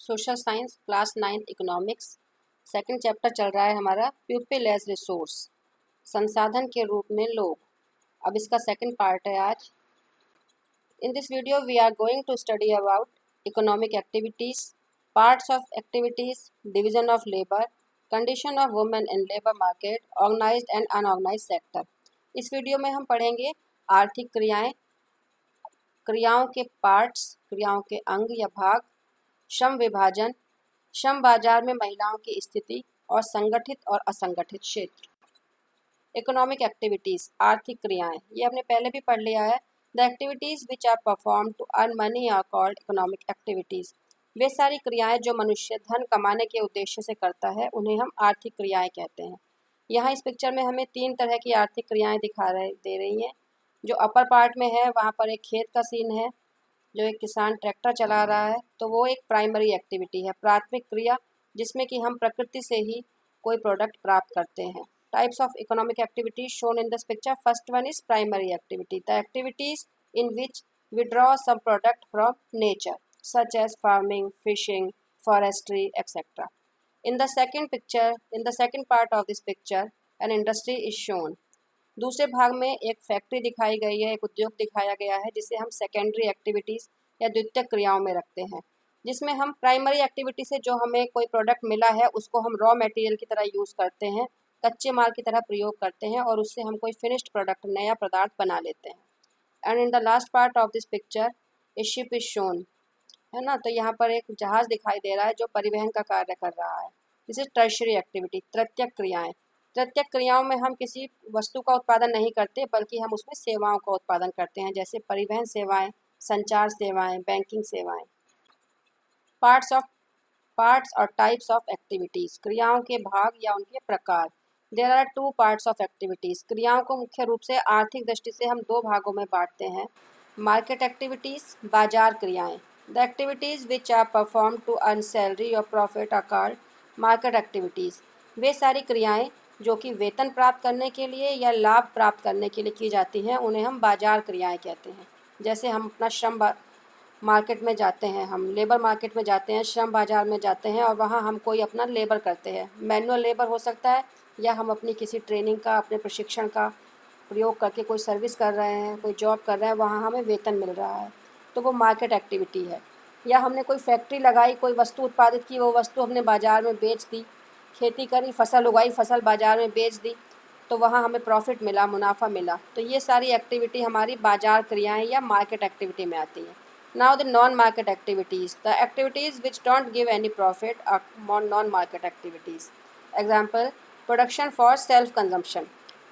Social science class 9th economics second chapter चल रहा है हमारा पीपल एज रिसोर्स, संसाधन के रूप में लोग। अब इसका सेकंड पार्ट है आज। In this video we are going to study about economic activities, parts of activities, division of labour, condition of women in labour market, organised and unorganised sector. इस वीडियो में हम पढ़ेंगे आर्थिक क्रियाएं, क्रियाओं के पार्ट्स, क्रियाओं के अंग या भाग, श्रम विभाजन, श्रम बाजार में महिलाओं की स्थिति और संगठित और असंगठित क्षेत्र। इकोनॉमिक एक्टिविटीज, आर्थिक क्रियाएं, ये हमने पहले भी पढ़ लिया है। The activities which are perform to earn money are called economic activities. वे सारी क्रियाएं जो मनुष्य धन कमाने के उद्देश्य से करता है उन्हें हम आर्थिक क्रियाएं कहते हैं। यहाँ इस पिक्चर में हमें 3 तरह की आर्थिक क्रियाएं दे रही हैं। जो अपर पार्ट में है वहाँ पर एक खेत का सीन है, जो एक किसान ट्रैक्टर चला रहा है, तो वो एक प्राइमरी एक्टिविटी है, प्राथमिक क्रिया, जिसमें कि हम प्रकृति से ही कोई प्रोडक्ट प्राप्त करते हैं। Types of economic activities shown in this picture. First one is primary activity, the activities in which we draw some product from nature such as farming, fishing, forestry, etc. In the second part of this picture, an industry is shown. दूसरे भाग में एक factory दिखाई गई है, एक उद्योग दिखाया गया है, जिसे हम सेकेंडरी एक्टिविटीज़ या द्वितीयक क्रियाओं में रखते हैं। जिसमें हम प्राइमरी एक्टिविटी से जो हमें कोई प्रोडक्ट मिला है उसको हम रॉ मटेरियल की तरह यूज़ करते हैं, कच्चे माल की तरह प्रयोग करते हैं और उससे हम कोई फिनिश्ड प्रोडक्ट, नया पदार्थ बना लेते हैं। And in the last part of this picture A ship is shown, है ना। तो यहाँ पर एक जहाज़ दिखाई दे रहा है जो परिवहन का कार्य कर रहा है। दिस इज टर्शरी एक्टिविटी, तृतीयक क्रियाएं। तृतीयक क्रियाओं में हम किसी वस्तु का उत्पादन नहीं करते बल्कि हम उसमें सेवाओं का उत्पादन करते हैं, जैसे परिवहन सेवाएं, संचार सेवाएं, बैंकिंग सेवाएं। पार्ट्स और टाइप्स ऑफ एक्टिविटीज़, क्रियाओं के भाग या उनके प्रकार। There are 2 parts of activities. क्रियाओं को मुख्य रूप से आर्थिक दृष्टि से हम 2 भागों में बांटते हैं। मार्केट एक्टिविटीज़, बाजार क्रियाएं। The activities which are perform to earn salary और profit are called market activities. वे सारी क्रियाएं जो कि वेतन प्राप्त करने के लिए या लाभ प्राप्त करने के लिए की जाती हैं उन्हें हम बाजार क्रियाएं कहते हैं। जैसे हम अपना मार्केट में जाते हैं, हम लेबर मार्केट में जाते हैं, श्रम बाजार में जाते हैं और वहाँ हम कोई अपना लेबर करते हैं। मैनुअल लेबर हो सकता है या हम अपनी किसी ट्रेनिंग का, अपने प्रशिक्षण का प्रयोग करके कोई सर्विस कर रहे हैं, कोई जॉब कर रहे हैं, वहाँ हमें वेतन मिल रहा है, तो वो मार्केट एक्टिविटी है। या हमने कोई फैक्ट्री लगाई, कोई वस्तु उत्पादित की, वो वस्तु हमने बाज़ार में बेच दी, खेती करी, फसल उगाई, फसल बाज़ार में बेच दी, तो वहाँ हमें प्रॉफिट मिला, मुनाफा मिला। तो ये सारी एक्टिविटी हमारी बाजार क्रियाएं या मार्केट एक्टिविटी में आती है। Now the non market activities, the activities which don't give any profit are non market activities. Example, production for self consumption.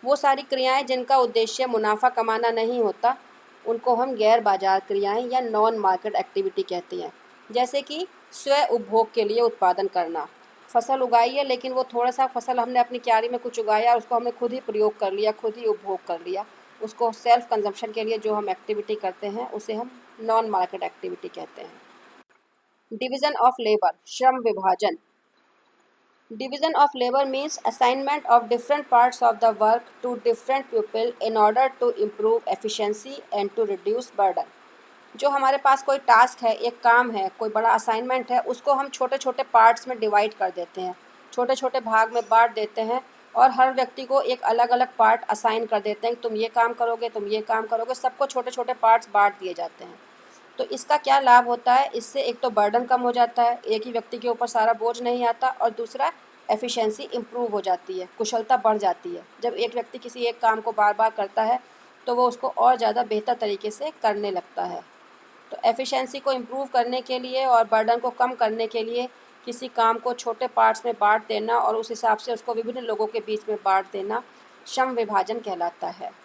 वो सारी क्रियाएं जिनका उद्देश्य मुनाफा कमाना नहीं होता उनको हम गैर बाजार क्रियाएं या नॉन मार्केट एक्टिविटी कहते हैं। जैसे कि स्व उपभोग के लिए उत्पादन करना, फसल उगाई है लेकिन वो थोड़ा सा फसल हमने अपनी क्यारी में कुछ उगाया, उसको हमने खुद ही प्रयोग कर लिया, खुद ही उपभोग कर लिया, उसको सेल्फ कंजम्पशन के लिए जो हम एक्टिविटी करते हैं उसे हम नॉन मार्केट एक्टिविटी कहते हैं। डिवीज़न ऑफ लेबर, श्रम विभाजन। Division of labor means assignment of different parts of the work to different people in order to improve efficiency and to reduce burden. जो हमारे पास कोई टास्क है, एक काम है, कोई बड़ा असाइनमेंट है, उसको हम छोटे छोटे पार्ट्स में डिवाइड कर देते हैं, छोटे छोटे भाग में बांट देते हैं और हर व्यक्ति को एक अलग अलग पार्ट असाइन कर देते हैं। तुम ये काम करोगे, तुम ये काम करोगे, सबको छोटे छोटे पार्ट्स बांट दिए जाते हैं। तो इसका क्या लाभ होता है? इससे एक तो बर्डन कम हो जाता है, एक ही व्यक्ति के ऊपर सारा बोझ नहीं आता, और दूसरा एफिशिएंसी इम्प्रूव हो जाती है, कुशलता बढ़ जाती है। जब एक व्यक्ति किसी एक काम को बार बार करता है तो वो उसको और ज़्यादा बेहतर तरीके से करने लगता है। तो एफिशिएंसी को इम्प्रूव करने के लिए और बर्डन को कम करने के लिए किसी काम को छोटे पार्ट्स में बांट देना और उस हिसाब से उसको विभिन्न लोगों के बीच में बांट देना श्रम विभाजन कहलाता है।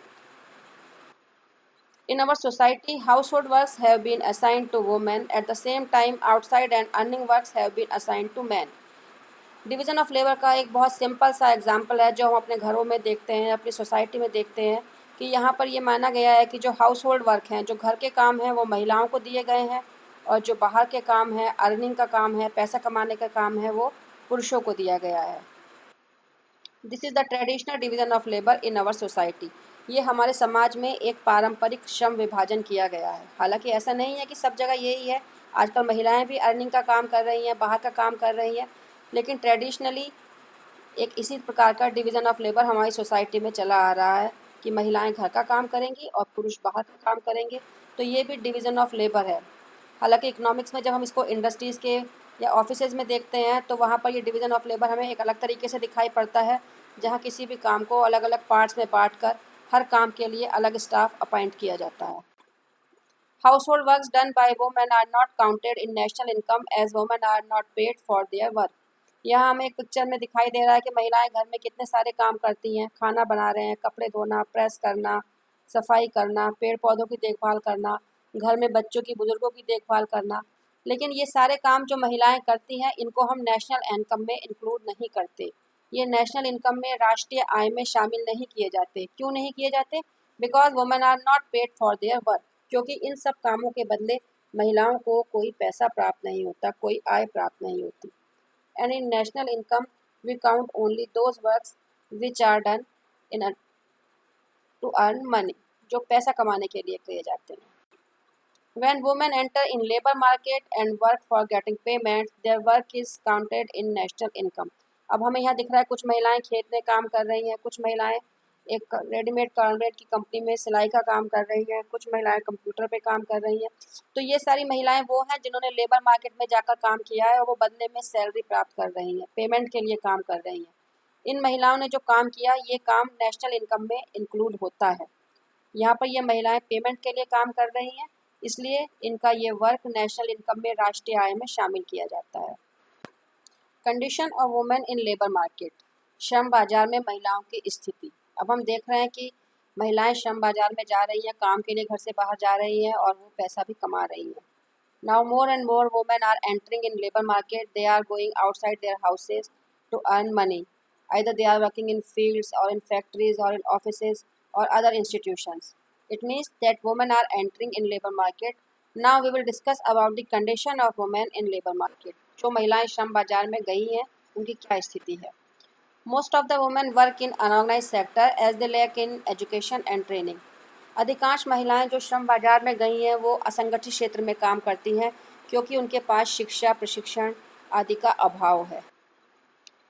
In our society, household works have been assigned to women. At the same time, outside and earning works have been assigned to men. Division of labour का एक बहुत सिंपल सा एग्जांपल है जो हम अपने घरों में देखते हैं, अपनी सोसाइटी में देखते हैं कि यहाँ पर ये माना गया है कि जो हाउस होल्ड वर्क हैं, जो घर के काम हैं, वो महिलाओं को दिए गए हैं और जो बाहर के काम हैं, अर्निंग का काम है, पैसा कमाने का काम है, वो पुरुषों को दिया गया है। This is the traditional division of labour in our society. ये हमारे समाज में एक पारंपरिक श्रम विभाजन किया गया है। हालांकि ऐसा नहीं है कि सब जगह यही है, आजकल महिलाएं भी अर्निंग का काम कर रही हैं, बाहर का काम कर रही हैं, लेकिन ट्रेडिशनली एक इसी प्रकार का डिवीज़न ऑफ लेबर हमारी सोसाइटी में चला आ रहा है कि महिलाएं घर का काम करेंगी और पुरुष बाहर का काम करेंगे। तो ये भी डिवीज़न ऑफ लेबर है। हालांकि इकोनॉमिक्स में जब हम इसको इंडस्ट्रीज़ के या ऑफिसेज में देखते हैं तो वहाँ पर ये डिवीज़न ऑफ लेबर हमें एक अलग तरीके से दिखाई पड़ता है, जहाँ किसी भी काम को अलग अलग पार्ट्स में बांट कर हर काम के लिए अलग स्टाफ अपॉइंट किया जाता है। Household works done by women are not counted in national income as women are not paid for their work. यहाँ हमें एक पिक्चर में दिखाई दे रहा है कि महिलाएं घर में कितने सारे काम करती हैं, खाना बना रहे हैं, कपड़े धोना, प्रेस करना, सफाई करना, पेड़ पौधों की देखभाल करना, घर में बच्चों की, बुजुर्गों की देखभाल करना। लेकिन ये सारे काम जो महिलाएं करती हैं इनको हम नेशनल इनकम में इंक्लूड नहीं करते। ये नेशनल इनकम में, राष्ट्रीय आय में शामिल नहीं किए जाते। क्यों नहीं किए जाते? Because women are not paid for their work. क्योंकि इन सब कामों के बदले महिलाओं को कोई पैसा प्राप्त नहीं होता, कोई आय प्राप्त नहीं होती। And in national income we count only those works which are done in to earn money, जो पैसा कमाने के लिए किए जाते हैं। When women enter in labor market and work for getting payment, their work is counted in national income. अब हमें यहाँ दिख रहा है कुछ महिलाएं खेत में काम कर रही हैं, कुछ महिलाएं एक रेडीमेड कॉर्नरेट की कंपनी में सिलाई का काम कर रही हैं, कुछ महिलाएं कंप्यूटर पे काम कर रही हैं। तो ये सारी महिलाएं वो हैं जिन्होंने लेबर मार्केट में जाकर काम किया है और वो बदले में सैलरी प्राप्त कर रही हैं, पेमेंट के लिए काम कर रही हैं। इन महिलाओं ने जो काम किया ये काम नेशनल इनकम में इंक्लूड होता है। यहाँ पर ये महिलाएं पेमेंट के लिए काम कर रही हैं, इसलिए इनका ये वर्क नेशनल इनकम में, राष्ट्रीय आय में शामिल किया जाता है। Condition of women in labour market, श्रम बाजार में महिलाओं की स्थिति। अब हम देख रहे हैं कि महिलाएं श्रम बाजार में जा रही हैं, काम के लिए घर से बाहर जा रही हैं और वो पैसा भी कमा रही हैं। Now more and more women are entering in labour market, they are going outside their houses to earn money, either they are working in fields or in factories or in offices or other institutions. It means that women are entering in labor market. Now we will discuss about the condition of women in labor market. जो महिलाएं श्रम बाजार में गई हैं उनकी क्या स्थिति है। Most of the women work in unorganized sector as they lack in education and training. अधिकांश महिलाएं जो श्रम बाजार में गई हैं वो असंगठित क्षेत्र में काम करती हैं क्योंकि उनके पास शिक्षा, प्रशिक्षण आदि का अभाव है।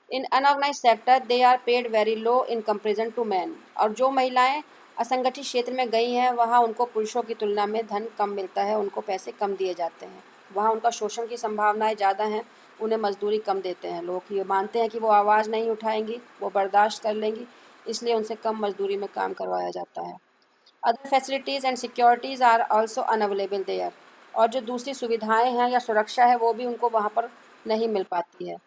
In unorganised sector they are paid very low in comparison to man. और जो महिलाएं असंगठित क्षेत्र में गई हैं वहाँ उनको पुरुषों की तुलना में धन कम मिलता है, उनको पैसे कम दिए जाते हैं, वहाँ उनका शोषण की संभावनाएं ज़्यादा हैं, उन्हें मजदूरी कम देते हैं। लोग ये मानते हैं कि वो आवाज़ नहीं उठाएंगी, वो बर्दाश्त कर लेंगी, इसलिए उनसे कम मजदूरी में काम करवाया जाता है। Other facilities and securities are also unavailable there. और जो दूसरी सुविधाएँ हैं या सुरक्षा है वो भी उनको वहाँ पर नहीं मिल पाती है।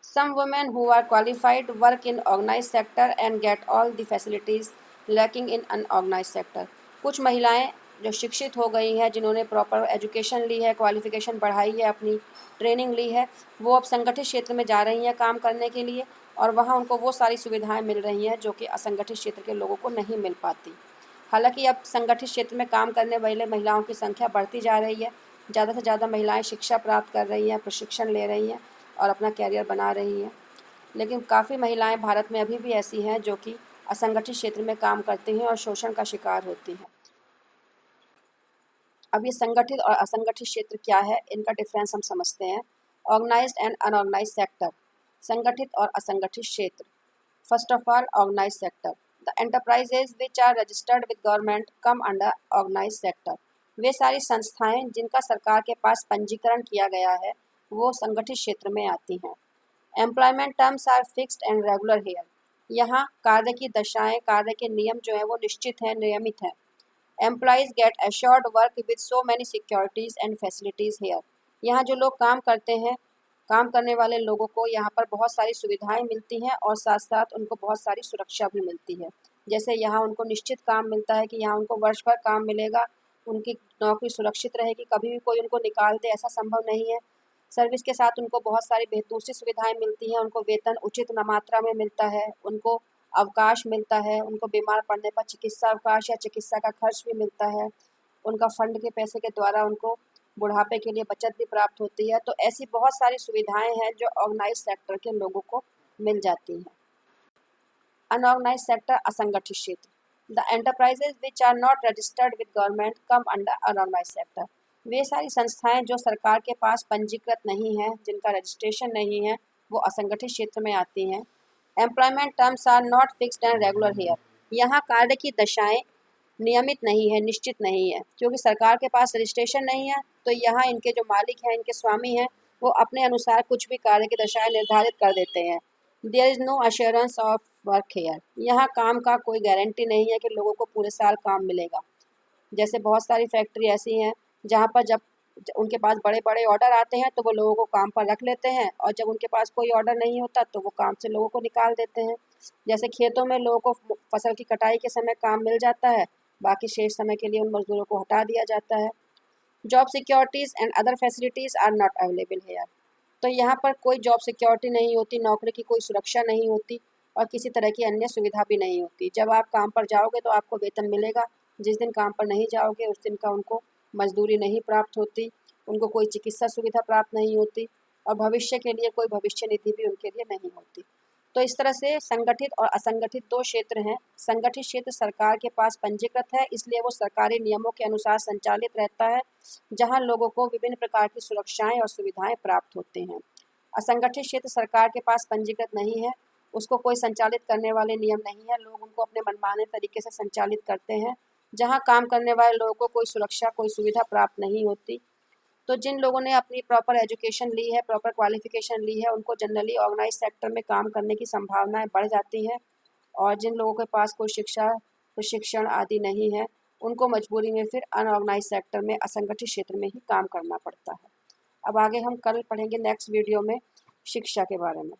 Some women who are qualified work in organized sector and get all the facilities lacking in unorganized sector. कुछ महिलाएं जो शिक्षित हो गई हैं, जिन्होंने प्रॉपर एजुकेशन ली है, क्वालिफिकेशन बढ़ाई है, अपनी ट्रेनिंग ली है, वो अब संगठित क्षेत्र में जा रही हैं काम करने के लिए और वहाँ उनको वो सारी सुविधाएं मिल रही हैं जो कि असंगठित क्षेत्र के लोगों को नहीं मिल पाती। हालांकि अब संगठित क्षेत्र में काम करने वाले महिलाओं की संख्या बढ़ती जा रही है, ज़्यादा से ज़्यादा महिलाएं शिक्षा प्राप्त कर रही हैं, प्रशिक्षण ले रही हैं और अपना कैरियर बना रही हैं। लेकिन काफ़ी महिलाएं भारत में अभी भी ऐसी हैं जो कि असंगठित क्षेत्र में काम करती हैं और शोषण का शिकार होती हैं। अब ये संगठित और असंगठित क्षेत्र क्या है, इनका डिफरेंस हम समझते हैं। ऑर्गेनाइज्ड एंड अनऑर्गेनाइज्ड सेक्टर, संगठित और असंगठित क्षेत्र। First of all, organised sector, the enterprises which are registered with government come under organised sector. वे सारी संस्थाएं जिनका सरकार के पास पंजीकरण किया गया है वो संगठित क्षेत्र में आती हैं। Employment terms are fixed and regular here. यहाँ कार्य की दशाएं, कार्य के नियम जो हैं वो निश्चित हैं, नियमित हैं। Employees get assured work with so many securities and facilities here. यहाँ जो लोग काम करते हैं, काम करने वाले लोगों को यहाँ पर बहुत सारी सुविधाएं मिलती हैं और साथ साथ उनको बहुत सारी सुरक्षा भी मिलती है। जैसे यहाँ उनको निश्चित काम मिलता है कि यहाँ उनको वर्ष भर काम मिलेगा, उनकी नौकरी सुरक्षित रहेगी, कभी भी कोई उनको निकाल दे ऐसा संभव नहीं है। सर्विस के साथ उनको बहुत सारी दूसरी सुविधाएं मिलती हैं, उनको वेतन उचित मात्रा में मिलता है, उनको अवकाश मिलता है, उनको बीमार पड़ने पर चिकित्सा अवकाश या चिकित्सा का खर्च भी मिलता है, उनका फंड के पैसे के द्वारा उनको बुढ़ापे के लिए बचत भी प्राप्त होती है। तो ऐसी बहुत सारी सुविधाएं हैं जो ऑर्गेनाइज सेक्टर के लोगों को मिल जाती हैं। अनऑर्गेनाइज सेक्टर, असंगठित क्षेत्र, the enterprises which are not registered with government come under unorganised sector. वे सारी संस्थाएं जो सरकार के पास पंजीकृत नहीं हैं, जिनका रजिस्ट्रेशन नहीं है, वो असंगठित क्षेत्र में आती हैं। Employment terms are not fixed and regular here. यहाँ कार्य की दशाएं नियमित नहीं है, निश्चित नहीं है, क्योंकि सरकार के पास रजिस्ट्रेशन नहीं है। तो यहाँ इनके जो मालिक हैं, इनके स्वामी हैं, वो अपने अनुसार कुछ भी कार्य की दशाएं निर्धारित कर देते हैं। There is no assurance of work here. यहाँ काम का कोई गारंटी नहीं है कि लोगों को पूरे साल काम मिलेगा। जैसे बहुत सारी फैक्ट्री ऐसी हैं जहाँ पर जब उनके पास बड़े बड़े ऑर्डर आते हैं तो वो लोगों को काम पर रख लेते हैं, और जब उनके पास कोई ऑर्डर नहीं होता तो वो काम से लोगों को निकाल देते हैं। जैसे खेतों में लोगों को फसल की कटाई के समय काम मिल जाता है, बाकी शेष समय के लिए उन मजदूरों को हटा दिया जाता है। Job securities and other facilities are not available here. तो यहाँ पर कोई जॉब सिक्योरिटी नहीं होती, नौकरी की कोई सुरक्षा नहीं होती, और किसी तरह की अन्य सुविधा भी नहीं होती। जब आप काम पर जाओगे तो आपको वेतन मिलेगा, जिस दिन काम पर नहीं जाओगे उस दिन का उनको मजदूरी नहीं प्राप्त होती, उनको कोई चिकित्सा सुविधा प्राप्त नहीं होती, और भविष्य के लिए कोई भविष्य निधि भी उनके लिए नहीं होती। तो इस तरह से संगठित और असंगठित दो क्षेत्र हैं। संगठित क्षेत्र सरकार के पास पंजीकृत है, इसलिए वो सरकारी नियमों के अनुसार संचालित रहता है, जहां लोगों को विभिन्न प्रकार की सुरक्षाएं और सुविधाएं प्राप्त होते हैं। असंगठित क्षेत्र सरकार के पास पंजीकृत नहीं है, उसको कोई संचालित करने वाले नियम नहीं है, लोग उनको अपने मनमाने तरीके से संचालित करते हैं, जहाँ काम करने वाले लोगों को कोई सुरक्षा, कोई सुविधा प्राप्त नहीं होती। तो जिन लोगों ने अपनी प्रॉपर एजुकेशन ली है, प्रॉपर क्वालिफिकेशन ली है, उनको जनरली ऑर्गेनाइज सेक्टर में काम करने की संभावनाएं बढ़ जाती हैं, और जिन लोगों के पास कोई शिक्षा, प्रशिक्षण आदि नहीं है, उनको मजबूरी में फिर अनऑर्गेनाइज सेक्टर में, असंगठित क्षेत्र में ही काम करना पड़ता है। अब आगे हम कल पढ़ेंगे नेक्स्ट वीडियो में शिक्षा के बारे में।